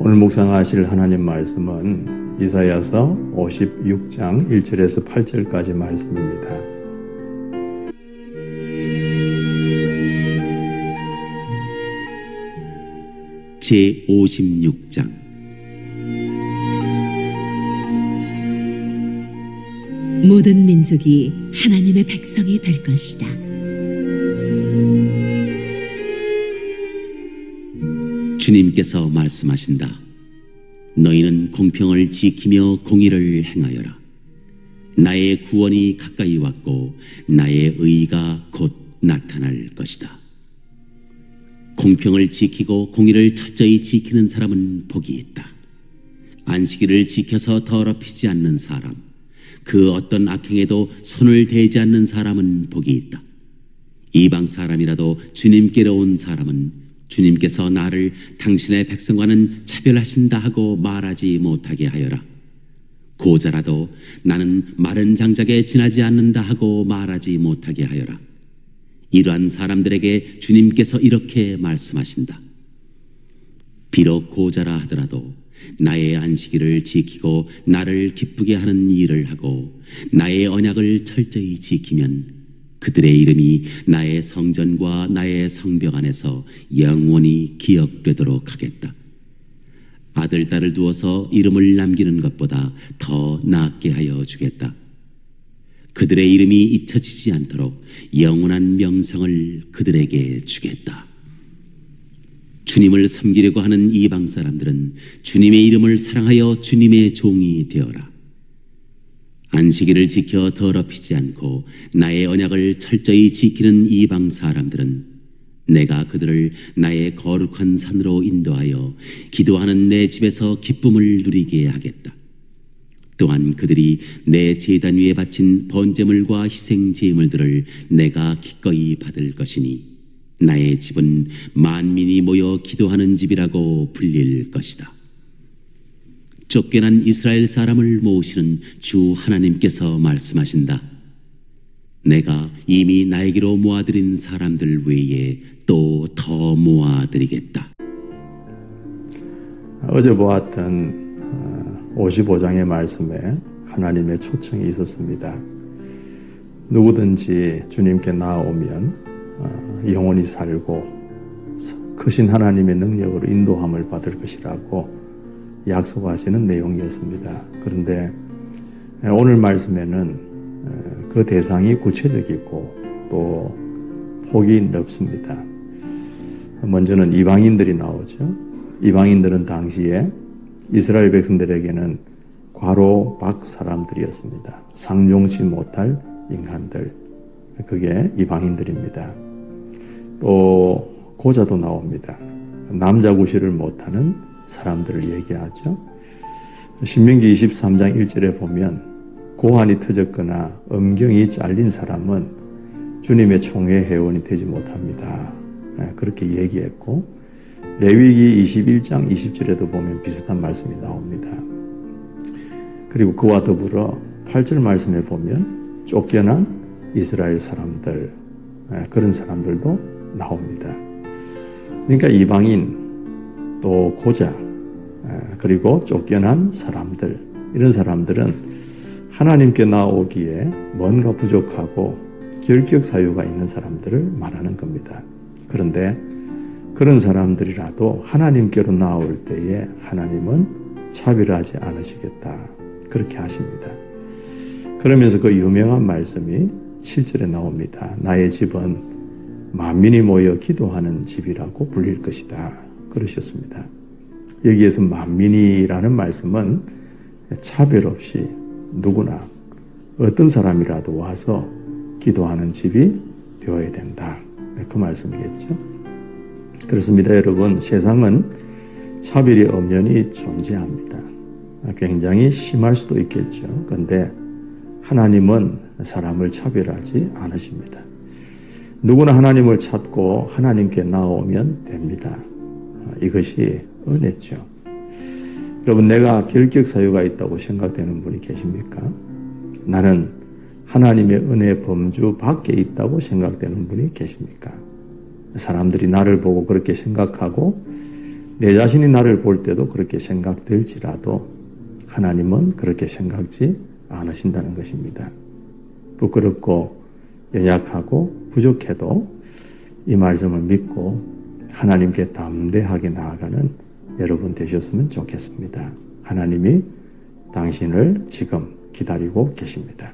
오늘 묵상하실 하나님 말씀은 이사야서 56장 1절에서 8절까지 말씀입니다. 제56장 모든 민족이 하나님의 백성이 될 것이다. 주님께서 말씀하신다. 너희는 공평을 지키며 공의를 행하여라. 나의 구원이 가까이 왔고 나의 의가 곧 나타날 것이다. 공평을 지키고 공의를 철저히 지키는 사람은 복이 있다. 안식일을 지켜서 더럽히지 않는 사람, 그 어떤 악행에도 손을 대지 않는 사람은 복이 있다. 이방 사람이라도 주님께로 온 사람은 주님께서 나를 당신의 백성과는 차별하신다 하고 말하지 못하게 하여라. 고자라도 나는 마른 장작에 지나지 않는다 하고 말하지 못하게 하여라. 이러한 사람들에게 주님께서 이렇게 말씀하신다. 비록 고자라 하더라도 나의 안식일을 지키고 나를 기쁘게 하는 일을 하고 나의 언약을 철저히 지키면 그들의 이름이 나의 성전과 나의 성벽 안에서 영원히 기억되도록 하겠다. 아들, 딸을 두어서 이름을 남기는 것보다 더 낫게 하여 주겠다. 그들의 이름이 잊혀지지 않도록 영원한 명성을 그들에게 주겠다. 주님을 섬기려고 하는 이방 사람들은 주님의 이름을 사랑하여 주님의 종이 되어라. 안식일을 지켜 더럽히지 않고 나의 언약을 철저히 지키는 이방 사람들은 내가 그들을 나의 거룩한 산으로 인도하여 기도하는 내 집에서 기쁨을 누리게 하겠다. 또한 그들이 내 제단 위에 바친 번제물과 희생 제물들을 내가 기꺼이 받을 것이니 나의 집은 만민이 모여 기도하는 집이라고 불릴 것이다. 쫓겨난 이스라엘 사람을 모으시는 주 하나님께서 말씀하신다. 내가 이미 나에게로 모아드린 사람들 외에 또 더 모아드리겠다. 어제 보았던 55장의 말씀에 하나님의 초청이 있었습니다. 누구든지 주님께 나아오면 영원히 살고 크신 하나님의 능력으로 인도함을 받을 것이라고 약속하시는 내용이었습니다. 그런데 오늘 말씀에는 그 대상이 구체적이고 또 폭이 넓습니다. 먼저는 이방인들이 나오죠. 이방인들은 당시에 이스라엘 백성들에게는 과로 박 사람들이었습니다. 상종치 못할 인간들, 그게 이방인들입니다. 또 고자도 나옵니다. 남자 구실을 못하는 사람들을 얘기하죠. 신명기 23장 1절에 보면 고환이 터졌거나 음경이 잘린 사람은 주님의 총회 회원이 되지 못합니다. 그렇게 얘기했고, 레위기 21장 20절에도 보면 비슷한 말씀이 나옵니다. 그리고 그와 더불어 8절 말씀에 보면 쫓겨난 이스라엘 사람들, 그런 사람들도 나옵니다. 그러니까 이방인, 또 고자, 그리고 쫓겨난 사람들, 이런 사람들은 하나님께 나오기에 뭔가 부족하고 결격 사유가 있는 사람들을 말하는 겁니다. 그런데 그런 사람들이라도 하나님께로 나올 때에 하나님은 차별하지 않으시겠다, 그렇게 하십니다. 그러면서 그 유명한 말씀이 7절에 나옵니다. 나의 집은 만민이 모여 기도하는 집이라고 불릴 것이다, 그러셨습니다. 여기에서 만민이라는 말씀은 차별 없이 누구나 어떤 사람이라도 와서 기도하는 집이 되어야 된다, 그 말씀이겠죠. 그렇습니다. 여러분, 세상은 차별이 엄연히 존재합니다. 굉장히 심할 수도 있겠죠. 그런데 하나님은 사람을 차별하지 않으십니다. 누구나 하나님을 찾고 하나님께 나오면 됩니다. 이것이 은혜죠. 여러분, 내가 결격 사유가 있다고 생각되는 분이 계십니까? 나는 하나님의 은혜 범주 밖에 있다고 생각되는 분이 계십니까? 사람들이 나를 보고 그렇게 생각하고 내 자신이 나를 볼 때도 그렇게 생각될지라도 하나님은 그렇게 생각지 않으신다는 것입니다. 부끄럽고 연약하고 부족해도 이 말씀을 믿고 하나님께 담대하게 나아가는 여러분 되셨으면 좋겠습니다. 하나님이 당신을 지금 기다리고 계십니다.